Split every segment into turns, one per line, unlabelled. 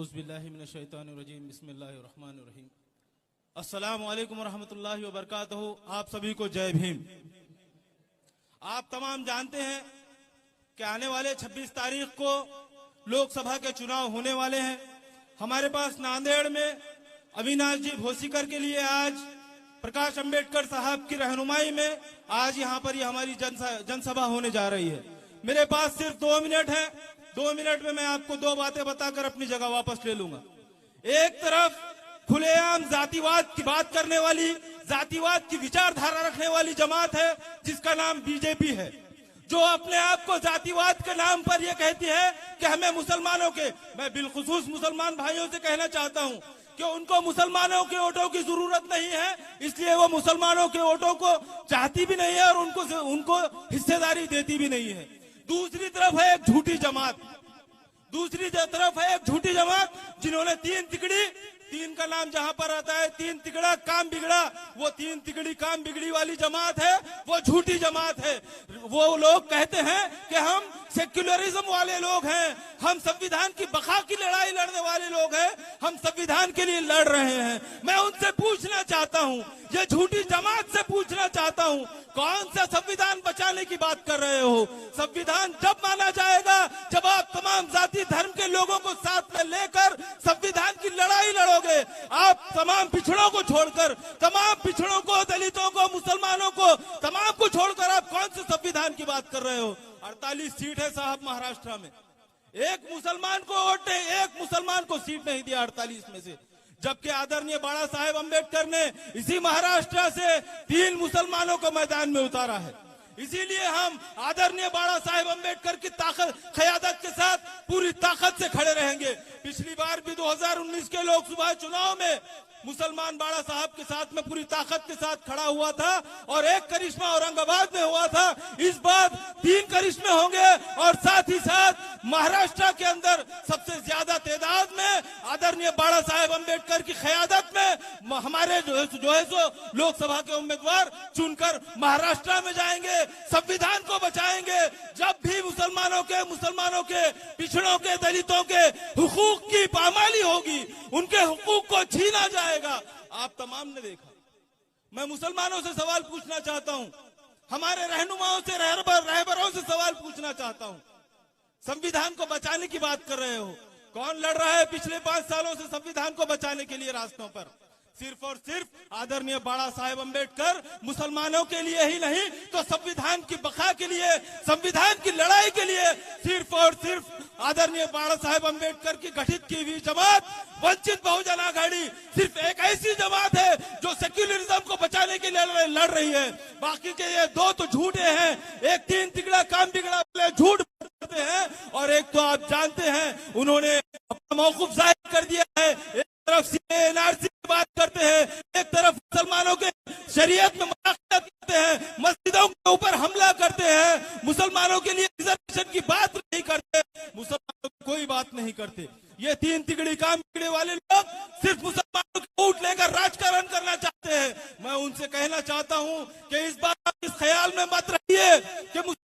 औज़ुबिल्लाहिमिनश्शैतानिर्रजीम बिस्मिल्लाहिर्रहमानिर्रहीम। अस्सलामु अलैकुम वरहमतुल्लाहि वबरकातुहू। आप सभी को जय भीम। आप तमाम जानते हैं कि आने वाले 26 तारीख को लोकसभा के चुनाव होने वाले हैं। हमारे पास नांदेड़ में अविनाश जी भोसीकर के लिए आज प्रकाश अंबेडकर साहब की रहनुमाई में आज यहाँ पर हमारी जनसभा होने जा रही है। मेरे पास सिर्फ 2 मिनट है। 2 मिनट में मैं आपको 2 बातें बताकर अपनी जगह वापस ले लूंगा। एक तरफ खुलेआम जातिवाद की बात करने वाली, जातिवाद की विचारधारा रखने वाली जमात है जिसका नाम बीजेपी है, जो अपने आप को जातिवाद के नाम पर यह कहती है कि हमें मुसलमानों के, मैं बिलखुसूस मुसलमान भाइयों से कहना चाहता हूं कि उनको मुसलमानों के वोटों की जरूरत नहीं है, इसलिए वो मुसलमानों के वोटों को चाहती भी नहीं है और उनको हिस्सेदारी देती भी नहीं है। दूसरी तरफ है एक झूठी जमात, दूसरी तरफ है एक झूठी जमात जिन्होंने 3 तिकड़ी, 3 का नाम जहां पर आता है 3 तिकड़ा काम बिगड़ा, वो 3 तिकड़ी काम बिगड़ी वाली जमात है, वो झूठी जमात है। वो लोग कहते हैं कि हम सेक्युलरिज्म वाले लोग हैं, हम संविधान की बका की लड़ाई लड़ने वाले लोग हैं, हम संविधान के लिए लड़ रहे हैं। मैं उनसे पूछना चाहता हूं, ये झूठी जमात से पूछना चाहता हूं, कौन सा संविधान बचाने की बात कर रहे हो? संविधान जब माना जाएगा जब आप तमाम जाति धर्म के लोगों को साथ में लेकर संविधान की लड़ाई लड़ोगे। आप तमाम पिछड़ों को छोड़कर, तमाम पिछड़ों को, दलितों को, मुसलमानों को, तमाम को छोड़कर आप कौन से संविधान की बात कर रहे हो? 48 सीट है साहब महाराष्ट्र में, एक मुसलमान को वोट नहीं, एक मुसलमान को सीट नहीं दिया 48 में से, जबकि आदरणीय बाबा साहेब अंबेडकर ने इसी महाराष्ट्र से 3 मुसलमानों को मैदान में उतारा है। इसीलिए हम आदरणीय बाबा साहेब अंबेडकर की ताकत, क़यादत के साथ पूरी ताकत से खड़े रहेंगे। पिछली बार भी 2019 के लोकसभा चुनाव में मुसलमान बाबा साहब के साथ में पूरी ताकत के साथ खड़ा हुआ था और एक करिश्मा औरंगाबाद में हुआ था। इस बार 3 करिश्मे होंगे और साथ ही साथ महाराष्ट्र के अंदर सबसे ज्यादा तादाद में आदरणीय बाबा साहेब अंबेडकर की क़यादत में हमारे जो है सो लोकसभा के उम्मीदवार चुनकर महाराष्ट्र में जाएंगे, संविधान को बचाएंगे। जब भी मुसलमानों के पिछड़ों के, दलितों के हुकूक की पामाली होगी, उनके हुकूक को छीना जाएगा। आप तमाम ने देखा। मैं मुसलमानों से सवाल पूछना चाहता हूं, हमारे रहनुमाओं से, रहबरों से सवाल पूछना चाहता हूं, संविधान को बचाने की बात कर रहे हो, कौन लड़ रहा है पिछले 5 सालों से संविधान को बचाने के लिए रास्तों पर? सिर्फ और सिर्फ आदरणीय बाबा साहेब अंबेडकर मुसलमानों के लिए ही नहीं तो संविधान की बका के लिए, संविधान की लड़ाई के लिए सिर्फ और सिर्फ आदरणीय बाबा साहेब अंबेडकर की गठित की हुई जमात वंचित बहुजन आघाड़ी सिर्फ एक ऐसी जमात है जो सेक्युलरिज्म को बचाने के लिए लड़ रही है। बाकी के ये 2 तो झूठे हैं, एक 3 तिगड़ा काम बिगड़ा वाले झूठ बोलते हैं और एक तो आप जानते हैं उन्होंने अपना मौकूफ जाहिर कर दिया है। एक तरफ एनआरसी की बात करते हैं, एक तरफ मुसलमानों के शरीयत में मुदाखलत करते हैं, मस्जिदों के ऊपर हमला करते हैं, मुसलमानों के लिए रिजर्वेशन की बात नहीं करते, मुसलमानों की कोई बात नहीं करते। ये 3 तिगड़ी काम बिगड़े वाले लोग सिर्फ मुसलमानों के वोट लेकर राजकारण करना चाहते हैं। मैं उनसे कहना चाहता हूं कि इस बार इस ख्याल में मत रहिए कि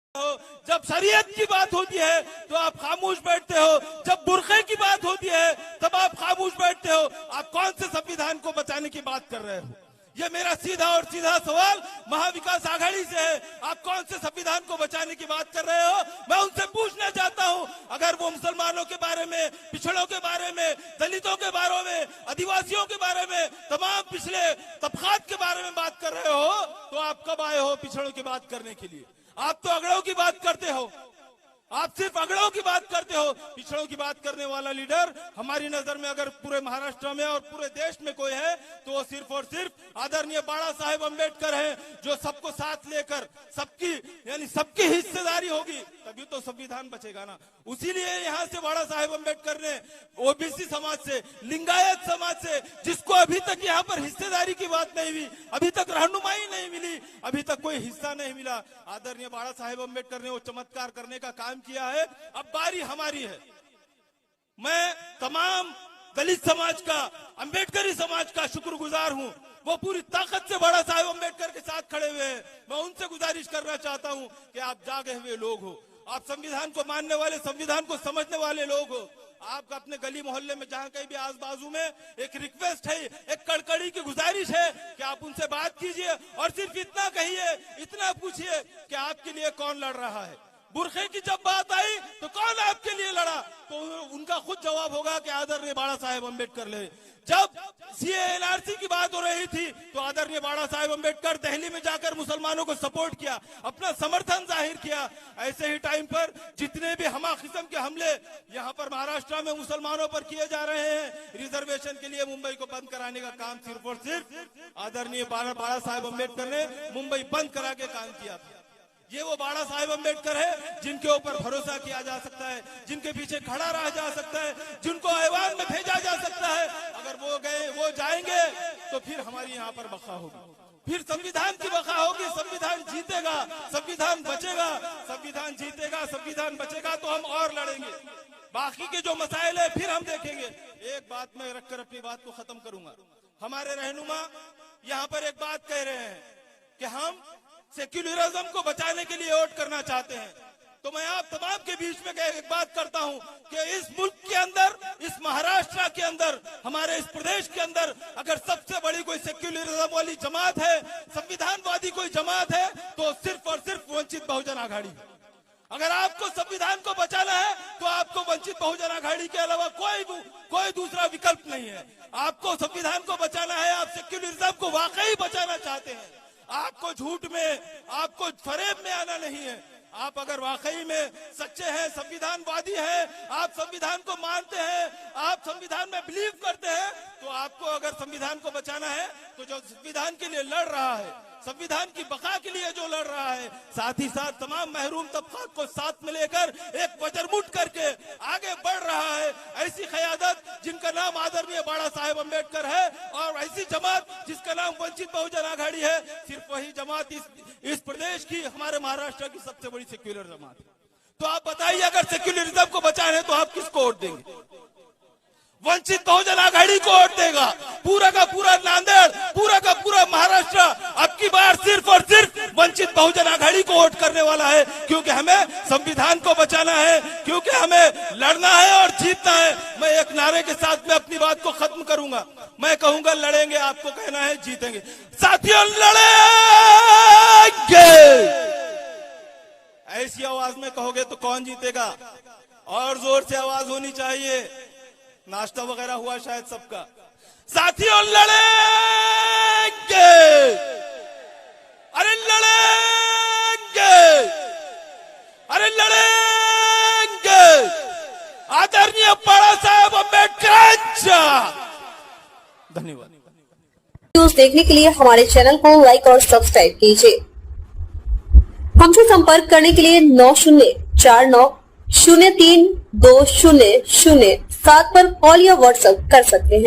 जब शरीयत की बात होती है तो आप खामोश बैठते हो, जब बुरखे की बात होती है तब आप खामोश बैठते हो। आप कौन से संविधान को बचाने की बात कर रहे हो? ये मेरा सीधा और सीधा सवाल महाविकास आघाड़ी से है। आप कौन से संविधान को बचाने की बात कर रहे हो? मैं उनसे पूछना चाहता हूं, अगर वो मुसलमानों के बारे में, पिछड़ों के बारे में, दलितों के बारे में, आदिवासियों के बारे में, तमाम पिछले तबकात के बारे में बात कर रहे हो तो आप कब आए हो पिछड़ों की बात करने के लिए? आप तो अगड़ों की बात करते हो, आप सिर्फ अगड़ों की बात करते हो। पिछड़ों की बात करने वाला लीडर हमारी नजर में अगर पूरे महाराष्ट्र में और पूरे देश में कोई है तो वो सिर्फ और सिर्फ आदरणीय बाबा साहेब अंबेडकर है, जो सबको साथ लेकर सबकी हिस्सेदारी होगी तभी तो संविधान बचेगा ना। उसीलिए यहाँ से बाबा साहेब अंबेडकर ने ओबीसी समाज से, लिंगायत समाज से, जिसको अभी तक यहाँ पर हिस्सेदारी की बात नहीं हुई, अभी तक रहनुमाई नहीं मिली, अभी तक कोई हिस्सा नहीं मिला, आदरणीय बाबा साहेब अंबेडकर ने वो चमत्कार करने का काम किया है। अब बारी हमारी है। मैं तमाम दलित समाज का, अंबेडकरी समाज का शुक्रगुजार हूं, वो पूरी ताकत से बाबा साहेब अंबेडकर के साथ खड़े हुए हैं। मैं उनसे गुजारिश करना चाहता हूं कि आप जागे हुए लोग हो, आप संविधान को मानने वाले, संविधान को समझने वाले लोग हो, आपका अपने गली मोहल्ले में जहां कहीं भी आस बाजू में एक रिक्वेस्ट है, एक कड़कड़ी की गुजारिश है कि आप उनसे बात कीजिए और सिर्फ इतना कहिए, इतना पूछिए कि आपके लिए कौन लड़ रहा है। बुरखे की जब बात आई तो कौन आपके लिए लड़ा, तो उनका खुद जवाब होगा कि आदरणीय बाला साहेब अम्बेडकर ले। जब सीए एनआरसी की बात हो रही थी तो आदरणीय बाला साहेब अम्बेडकर दिल्ली में जाकर मुसलमानों को सपोर्ट किया, अपना समर्थन जाहिर किया। ऐसे ही टाइम पर जितने भी हमा किस्म के हमले यहाँ पर महाराष्ट्र में मुसलमानों पर किए जा रहे हैं, रिजर्वेशन के लिए मुंबई को बंद कराने का काम सिर्फ और सिर्फ आदरणीय बाला साहेब अम्बेडकर ने मुंबई बंद करा के काम किया था। ये वो बाला साहेब अम्बेडकर है जिनके ऊपर भरोसा किया जा सकता है, जिनके पीछे खड़ा रहा जा सकता है, जिनको ऐवान में भेजा जा सकता है। अगर वो गए, वो जाएंगे तो फिर हमारी यहाँ पर बका होगी, फिर संविधान की बका होगी, संविधान जीतेगा, संविधान बचेगा, संविधान जीतेगा, संविधान बचेगा तो हम और लड़ेंगे। बाकी के जो मसाइल है फिर हम देखेंगे। एक बात मैं रखकर अपनी बात को खत्म करूंगा। हमारे रहनुमा यहाँ पर एक बात कह रहे हैं कि हम सेक्युलरिज्म को बचाने के लिए वोट करना चाहते हैं, तो मैं आप तमाम के बीच में एक बात करता हूं कि इस मुल्क के अंदर, इस महाराष्ट्र के अंदर, हमारे इस प्रदेश के अंदर अगर सबसे बड़ी कोई सेक्युलरिज्म वाली जमात है, संविधानवादी कोई जमात है, तो सिर्फ और सिर्फ वंचित बहुजन आघाड़ी है। अगर आपको संविधान को बचाना है तो आपको वंचित बहुजन आघाड़ी के अलावा कोई दूसरा विकल्प नहीं है। आपको संविधान को बचाना है, आप सेक्युलरिज्म को वाकई बचाना चाहते हैं, आपको झूठ में, आपको फरेब में आना नहीं है। आप अगर वाकई में सच्चे हैं, संविधानवादी हैं, आप संविधान को मानते हैं, आप संविधान में बिलीव करते हैं, तो आपको अगर संविधान को बचाना है तो जो संविधान के लिए लड़ रहा है, संविधान की बका के लिए जो लड़ रहा है, साथ ही साथ तमाम महरूम तबका को साथ में लेकर एक वजरमुठ करके आगे बढ़ रहा है, ऐसी क़यादत जिनका नाम आदरणीय बाला साहेब अम्बेडकर है और ऐसी जमात जिसका नाम वंचित बहुजन आघाड़ी है, सिर्फ वही जमात इस प्रदेश की, हमारे महाराष्ट्र की सबसे बड़ी सेक्युलर जमात है। तो आप बताइए, अगर सेक्युलरिज्म को बचाना है तो आप किसको वोट देंगे? वंचित बहुजन आघाड़ी को वोट देगा। पूरा का पूरा नांदेड़, पूरा का पूरा महाराष्ट्र अब की बार सिर्फ और सिर्फ वंचित बहुजन आघाड़ी को वोट करने वाला है, क्योंकि हमें संविधान को बचाना है, क्योंकि हमें लड़ना है और जीतना है। मैं एक नारे के साथ में अपनी बात को खत्म करूंगा। मैं कहूंगा लड़ेंगे, आपको कहना है जीतेंगे। साथियों, लड़ेंगे, ऐसी आवाज में कहोगे तो कौन जीतेगा? और जोर से आवाज होनी चाहिए। नाश्ता वगैरह हुआ शायद सबका। साथियों, लड़ेंगे, अरे लड़ेंगे, अरे लड़ेंगे आदरणीय बाला साहेब अम्बेडकर। धन्यवाद।
न्यूज़ देखने के लिए हमारे चैनल को लाइक और सब्सक्राइब कीजिए। हमसे संपर्क करने के लिए 9049032007 पर कॉल या व्हाट्सएप कर सकते हैं।